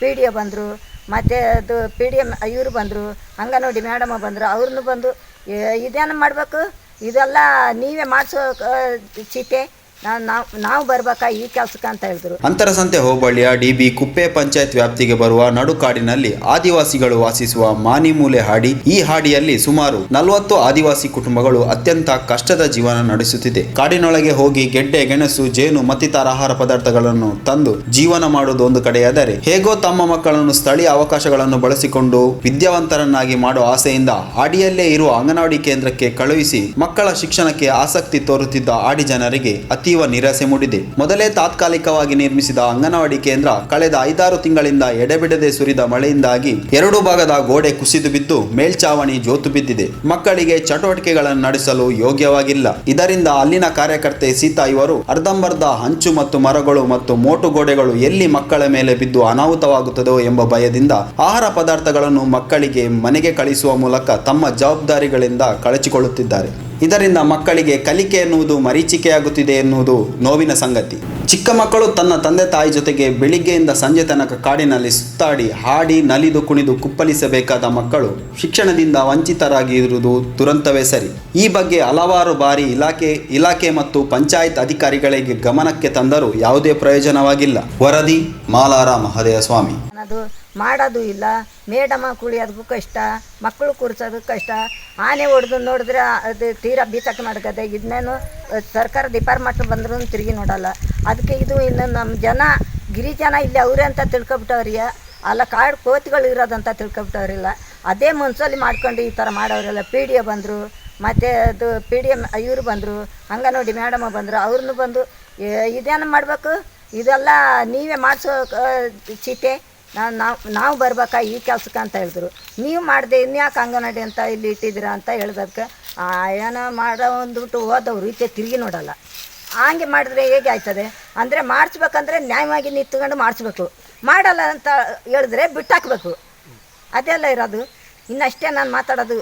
P D O ಬಂದರು, ಮತ್ತು ಅದು ಪಿ ಡಿ ಎಮ್ ಇವರು ಬಂದರು, ಅಂಗನವಾಡಿ ಮೇಡಮ ಬಂದರು. ಅವ್ರನ್ನೂ ಬಂದು ಇದೇನು ಮಾಡಬೇಕು, ಇದೆಲ್ಲ ನೀವೇ ಮಾಡಿಸೋ ಚೀತೆ, ನಾವು ಬರ್ಬೇಕಾ ಈ ಕೆಲಸಕ್ಕೆ ಅಂತ ಹೇಳಿದ್ರು. ಅಂತರಸಂತೆ ಹೋಬಳಿಯ ಡಿ.ಬಿ. ಕುಪ್ಪೆ ಪಂಚಾಯತ್ ವ್ಯಾಪ್ತಿಗೆ ಬರುವ ನಡುಕಾಡಿನಲ್ಲಿ ಆದಿವಾಸಿಗಳು ವಾಸಿಸುವ ಮಾನಿಮೂಲೆ ಹಾಡಿ. ಈ ಹಾಡಿಯಲ್ಲಿ ಸುಮಾರು 40 ಆದಿವಾಸಿ ಕುಟುಂಬಗಳು ಅತ್ಯಂತ ಕಷ್ಟದ ಜೀವನ ನಡೆಸುತ್ತಿದೆ. ಕಾಡಿನೊಳಗೆ ಹೋಗಿ ಗೆಡ್ಡೆ, ಗೆಣಸು, ಜೇನು ಮತ್ತಿತರ ಆಹಾರ ಪದಾರ್ಥಗಳನ್ನು ತಂದು ಜೀವನ ಮಾಡುವುದು ಒಂದು ಕಡೆಯಾದರೆ, ಹೇಗೋ ತಮ್ಮ ಮಕ್ಕಳನ್ನು ಸ್ಥಳೀಯ ಅವಕಾಶಗಳನ್ನು ಬಳಸಿಕೊಂಡು ವಿದ್ಯಾವಂತರನ್ನಾಗಿ ಮಾಡುವ ಆಸೆಯಿಂದ ಹಾಡಿಯಲ್ಲೇ ಇರುವ ಅಂಗನವಾಡಿ ಕೇಂದ್ರಕ್ಕೆ ಕಳುಹಿಸಿ ಮಕ್ಕಳ ಶಿಕ್ಷಣಕ್ಕೆ ಆಸಕ್ತಿ ತೋರುತ್ತಿದ್ದ ಹಾಡಿ ಜನರಿಗೆ ಅತೀವ ನಿರಾಸೆ ಮೂಡಿದೆ. ಮೊದಲೇ ತಾತ್ಕಾಲಿಕವಾಗಿ ನಿರ್ಮಿಸಿದ ಅಂಗನವಾಡಿ ಕೇಂದ್ರ ಕಳೆದ 5-6 ತಿಂಗಳಿಂದ ಎಡೆಬಿಡದೆ ಸುರಿದ ಮಳೆಯಿಂದಾಗಿ 2 ಭಾಗದ ಗೋಡೆ ಕುಸಿದು ಬಿದ್ದು ಮೇಲ್ಚಾವಣಿ ಜೋತು ಬಿದ್ದಿದೆ. ಮಕ್ಕಳಿಗೆ ಚಟುವಟಿಕೆಗಳನ್ನು ನಡೆಸಲು ಯೋಗ್ಯವಾಗಿಲ್ಲ. ಇದರಿಂದ ಅಲ್ಲಿನ ಕಾರ್ಯಕರ್ತೆ ಸೀತಾ ಇವರು ಅರ್ಧಂಬರ್ಧ ಹಂಚು ಮತ್ತು ಮರಗಳು ಮತ್ತು ಮೋಟು ಗೋಡೆಗಳು ಎಲ್ಲಿ ಮಕ್ಕಳ ಮೇಲೆ ಬಿದ್ದು ಅನಾಹುತವಾಗುತ್ತದೋ ಎಂಬ ಭಯದಿಂದ ಆಹಾರ ಪದಾರ್ಥಗಳನ್ನು ಮಕ್ಕಳಿಗೆ ಮನೆಗೆ ಕಳಿಸುವ ಮೂಲಕ ತಮ್ಮ ಜವಾಬ್ದಾರಿಗಳಿಂದ ಕಳಚಿಕೊಳ್ಳುತ್ತಿದ್ದಾರೆ. ಇದರಿಂದ ಮಕ್ಕಳಿಗೆ ಕಲಿಕೆ ಎನ್ನುವುದು ಮರೀಚಿಕೆಯಾಗುತ್ತಿದೆ ಎನ್ನುವುದು ನೋವಿನ ಸಂಗತಿ. ಚಿಕ್ಕ ಮಕ್ಕಳು ತನ್ನ ತಂದೆ ತಾಯಿ ಜೊತೆಗೆ ಬೆಳಿಗ್ಗೆಯಿಂದ ಸಂಜೆ ತನಕ ಕಾಡಿನಲ್ಲಿ ಸುತ್ತಾಡಿ ಹಾಡಿ ನಲಿದು ಕುಣಿದು ಕುಪ್ಪಳಿಸಬೇಕಾದ ಮಕ್ಕಳು ಶಿಕ್ಷಣದಿಂದ ವಂಚಿತರಾಗಿರುವುದು ದುರಂತವೇ ಸರಿ. ಈ ಬಗ್ಗೆ ಹಲವಾರು ಬಾರಿ ಇಲಾಖೆ ಮತ್ತು ಪಂಚಾಯತ್ ಅಧಿಕಾರಿಗಳಿಗೆ ಗಮನಕ್ಕೆ ತಂದರೂ ಯಾವುದೇ ಪ್ರಯೋಜನವಾಗಿಲ್ಲ. ವರದಿ ಮಾಲಾರ ಮಹದೇವ ಸ್ವಾಮಿ. ಅದು ಮಾಡೋದು ಇಲ್ಲ, ಮೇಡಮ ಕುಳಿಯೋದಕ್ಕೂ ಕಷ್ಟ, ಮಕ್ಕಳು ಕೂರಿಸೋದಕ್ಕೂ ಕಷ್ಟ. ಆನೆ ಹೊಡೆದು ನೋಡಿದ್ರೆ ಅದು ತೀರಾ ಬೀಚಕ್ಕೆ ಮಾಡ್ಕದೆ. ಇದನ್ನೇನು ಸರ್ಕಾರ ಡಿಪಾರ್ಟ್ಮೆಂಟ್ ಬಂದ್ರೂ ತಿರುಗಿ ನೋಡಲ್ಲ. ಅದಕ್ಕೆ ಇದು ಇನ್ನು ನಮ್ಮ ಜನ ಗಿರಿಜನ ಇಲ್ಲಿ ಅವರೇ ಅಂತ ತಿಳ್ಕೊಬಿಟ್ಟವ್ರಿಗೆ, ಅಲ್ಲ ಕಾಡು ಕೋತಿಗಳು ಇರೋದಂತ ತಿಳ್ಕೊಬಿಟ್ಟವ್ರಿಲ್ಲ. ಅದೇ ಮನಸ್ಸಲ್ಲಿ ಮಾಡ್ಕೊಂಡು ಈ ಥರ ಮಾಡೋರೆಲ್ಲ. ಪಿ ಡಿ ಒ ಬಂದರು, ಮತ್ತು ಅದು ಪಿ ಡಿ ಎಮ್ ಇವರು ಬಂದರು, ಅಂಗನವಾಡಿ ಮೇಡಮ ಬಂದರು. ಅವ್ರನ್ನೂ ಬಂದು ಇದೇನು ಮಾಡಬೇಕು, ಇದೆಲ್ಲ ನೀವೇ ಮಾಡಿಸೋ ಚೀತೆ, ನಾವು ಬರ್ಬೇಕಾ ಈ ಕೆಲಸಕ್ಕೆ ಅಂತ ಹೇಳಿದ್ರು. ನೀವು ಮಾಡಿದೆ ಇನ್ಯಾಕೆ ಅಂಗನವಾಡಿ ಅಂತ ಇಲ್ಲಿ ಇಟ್ಟಿದ್ದೀರಾ ಅಂತ ಹೇಳಿದಕ್ಕೆ ಏನೋ ಮಾಡೋ ಅಂದ್ಬಿಟ್ಟು ಹೋದವರು ಈಚೆ ತಿರುಗಿ ನೋಡಲ್ಲ. ಹಂಗೆ ಮಾಡಿದ್ರೆ ಹೇಗೆ ಆಯ್ತದೆ ಅಂದರೆ, ಮಾಡಿಸ್ಬೇಕಂದ್ರೆ ನ್ಯಾಯವಾಗಿ ನಿಂತ್ಕೊಂಡು ಮಾಡಿಸ್ಬೇಕು. ಮಾಡಲ್ಲ ಅಂತ ಹೇಳಿದ್ರೆ ಬಿಟ್ಟಾಕಬೇಕು. ಅದೆಲ್ಲ ಇರೋದು. ಇನ್ನಷ್ಟೇ ನಾನು ಮಾತಾಡೋದು.